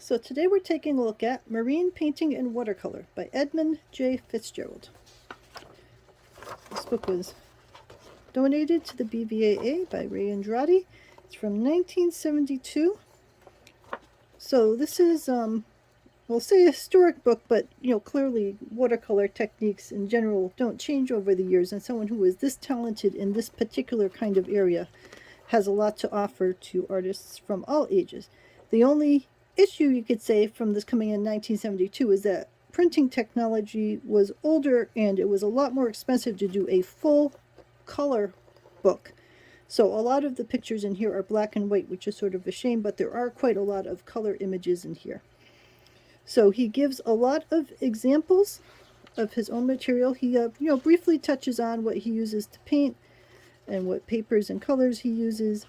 So today we're taking a look at Marine Painting in Watercolor by Edmond J. Fitzgerald. This book was donated to the BVAA by Ray Andrade. It's from 1972. So this is, we'll say a historic book, but clearly watercolor techniques in general don't change over the years, and someone who is this talented in this particular kind of area has a lot to offer to artists from all ages. The only issue you could say from this coming in 1972 is that printing technology was older and it was a lot more expensive to do a full color book. So a lot of the pictures in here are black and white, which is sort of a shame, but there are quite a lot of color images in here. So he gives a lot of examples of his own material. He briefly touches on what he uses to paint and what papers and colors he uses,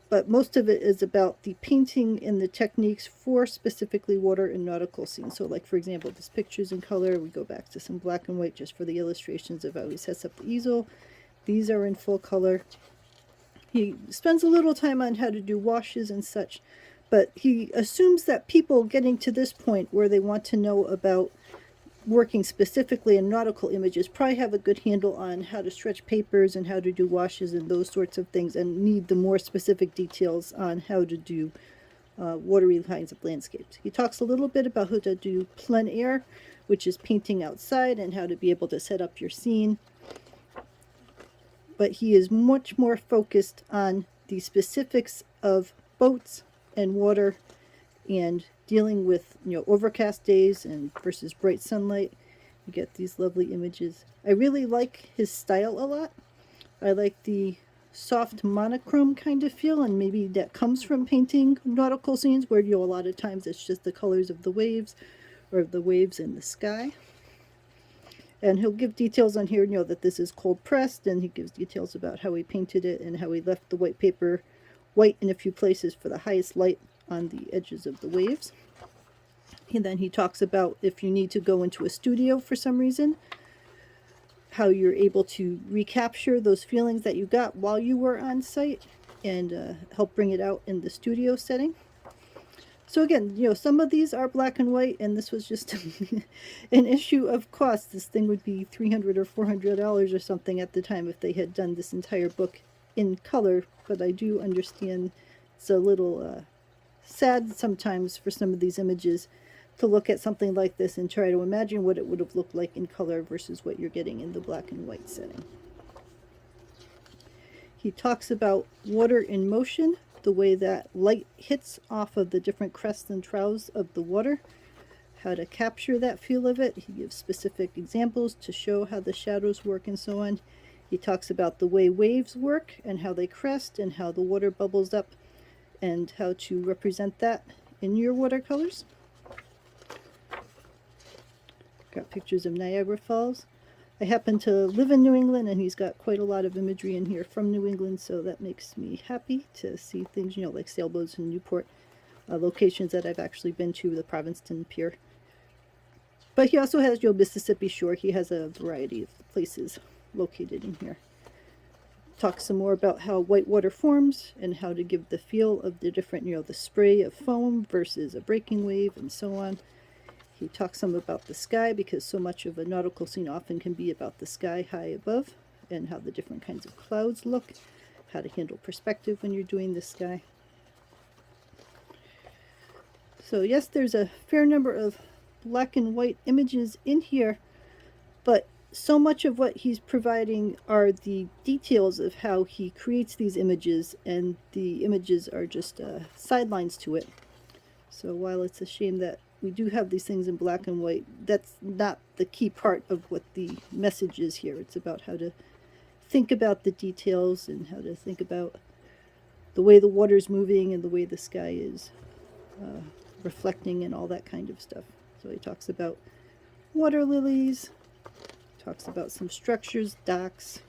but most of it is about the painting and the techniques for specifically water and nautical scenes. So like, for example, this picture's in color. We go back to some black and white just for the illustrations of how he sets up the easel. These are in full color. He spends a little time on how to do washes and such, but he assumes that people getting to this point where they want to know about working specifically in nautical images probably have a good handle on how to stretch papers and how to do washes and those sorts of things, and need the more specific details on how to do watery kinds of landscapes. He talks a little bit about how to do plein air, which is painting outside, and how to be able to set up your scene. But he is much more focused on the specifics of boats and water and dealing with overcast days and versus bright sunlight. You get these lovely images. I really like his style a lot. I like the soft monochrome kind of feel, and maybe that comes from painting nautical scenes where a lot of times it's just the colors of the waves or the waves in the sky. And he'll give details on here, that this is cold pressed, and he gives details about how he painted it and how he left the white paper white in a few places for the highest light on the edges of the waves. And then he talks about if you need to go into a studio for some reason, how you're able to recapture those feelings that you got while you were on site and help bring it out in the studio setting. So again, some of these are black and white, and this was just an issue of cost. This thing would be $300 or $400 or something at the time if they had done this entire book in color, but I do understand it's a little sad sometimes for some of these images to look at something like this and try to imagine what it would have looked like in color versus what you're getting in the black and white setting. He talks about water in motion, the way that light hits off of the different crests and troughs of the water, how to capture that feel of it. He gives specific examples to show how the shadows work and so on. He talks about the way waves work and how they crest and how the water bubbles up and how to represent that in your watercolors. Got pictures of Niagara Falls. I happen to live in New England, and he's got quite a lot of imagery in here from New England, so that makes me happy to see things, like sailboats in Newport, locations that I've actually been to, the Provincetown Pier. But he also has Mississippi Shore. He has a variety of places located in here. Talk some more about how whitewater forms and how to give the feel of the different, the spray of foam versus a breaking wave and so on. He talks some about the sky, because so much of a nautical scene often can be about the sky high above and how the different kinds of clouds look, how to handle perspective when you're doing the sky. So yes, there's a fair number of black and white images in here, but so much of what he's providing are the details of how he creates these images, and the images are just sidelines to it. So while it's a shame that we do have these things in black and white, that's not the key part of what the message is here. It's about how to think about the details and how to think about the way the water's moving and the way the sky is reflecting and all that kind of stuff. So he talks about water lilies, talks about some structures, docks,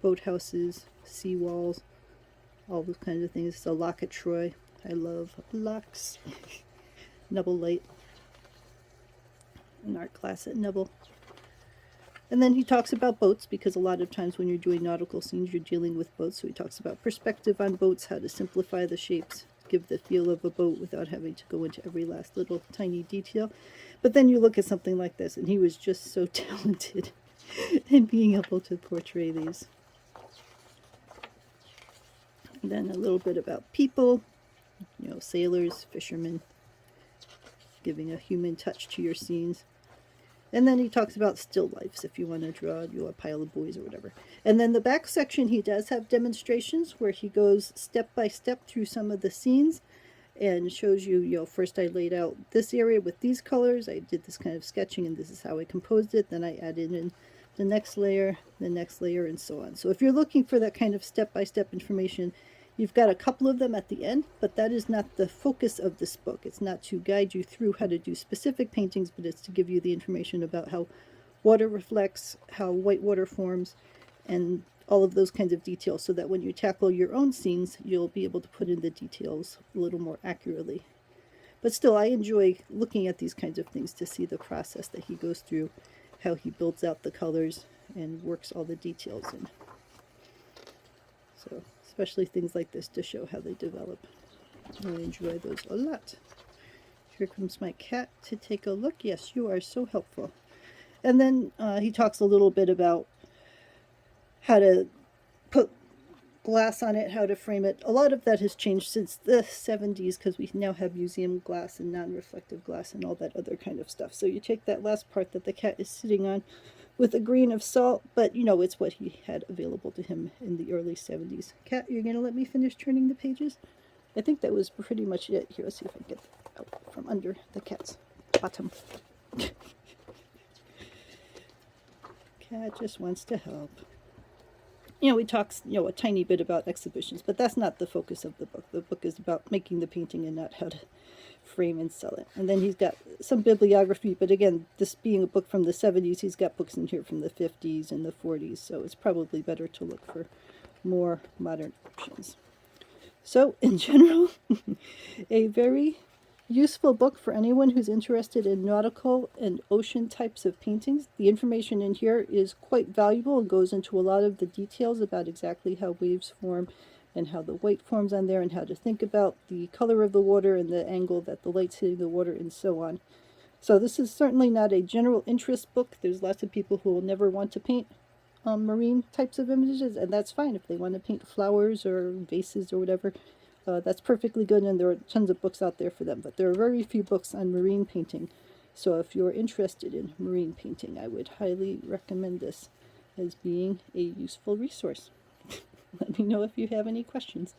boathouses, seawalls, all those kinds of things. It's a lock at Troy. I love locks. Nubble Light, an art class at Nubble. And then he talks about boats, because a lot of times when you're doing nautical scenes, you're dealing with boats. So he talks about perspective on boats, how to simplify the shapes, give the feel of a boat without having to go into every last little tiny detail. But then you look at something like this, and he was just so talented in being able to portray these. And then a little bit about people, you know, sailors, fishermen, giving a human touch to your scenes. And then he talks about still lifes if you want to draw, you know, a pile of buoys or whatever. And then the back section, he does have demonstrations where he goes step by step through some of the scenes and shows you, you know, first I laid out this area with these colors, I did this kind of sketching, and this is how I composed it. Then I added in the next layer, and so on. So if you're looking for that kind of step-by-step information, you've got a couple of them at the end, but that is not the focus of this book. It's not to guide you through how to do specific paintings, but it's to give you the information about how water reflects, how white water forms, and all of those kinds of details, so that when you tackle your own scenes, you'll be able to put in the details a little more accurately. But still, I enjoy looking at these kinds of things to see the process that he goes through, how he builds out the colors and works all the details in. So, especially things like this to show how they develop. I enjoy those a lot. Here comes my cat to take a look. Yes, you are so helpful. And then he talks a little bit about how to put glass on it, how to frame it. A lot of that has changed since the 70s because we now have museum glass and non-reflective glass and all that other kind of stuff. So you take that last part that the cat is sitting on with a grain of salt, but you know, it's what he had available to him in the early 70s. Cat, you're going to let me finish turning the pages? I think that was pretty much it. Here, let's see if I can get that out from under the cat's bottom. Cat just wants to help. You know, he talks, you know, a tiny bit about exhibitions, but that's not the focus of the book. The book is about making the painting and not how to frame and sell it. And then he's got some bibliography, but again, this being a book from the 70s, he's got books in here from the 50s and the 40s, so it's probably better to look for more modern options. So, in general, a very useful book for anyone who's interested in nautical and ocean types of paintings. The information in here is quite valuable and goes into a lot of the details about exactly how waves form and how the white forms on there and how to think about the color of the water and the angle that the light's hitting the water and so on. So this is certainly not a general interest book. There's lots of people who will never want to paint marine types of images, and that's fine. If they want to paint flowers or vases or whatever, that's perfectly good, and there are tons of books out there for them. But there are very few books on marine painting. So if you're interested in marine painting, I would highly recommend this as being a useful resource. Let me know if you have any questions.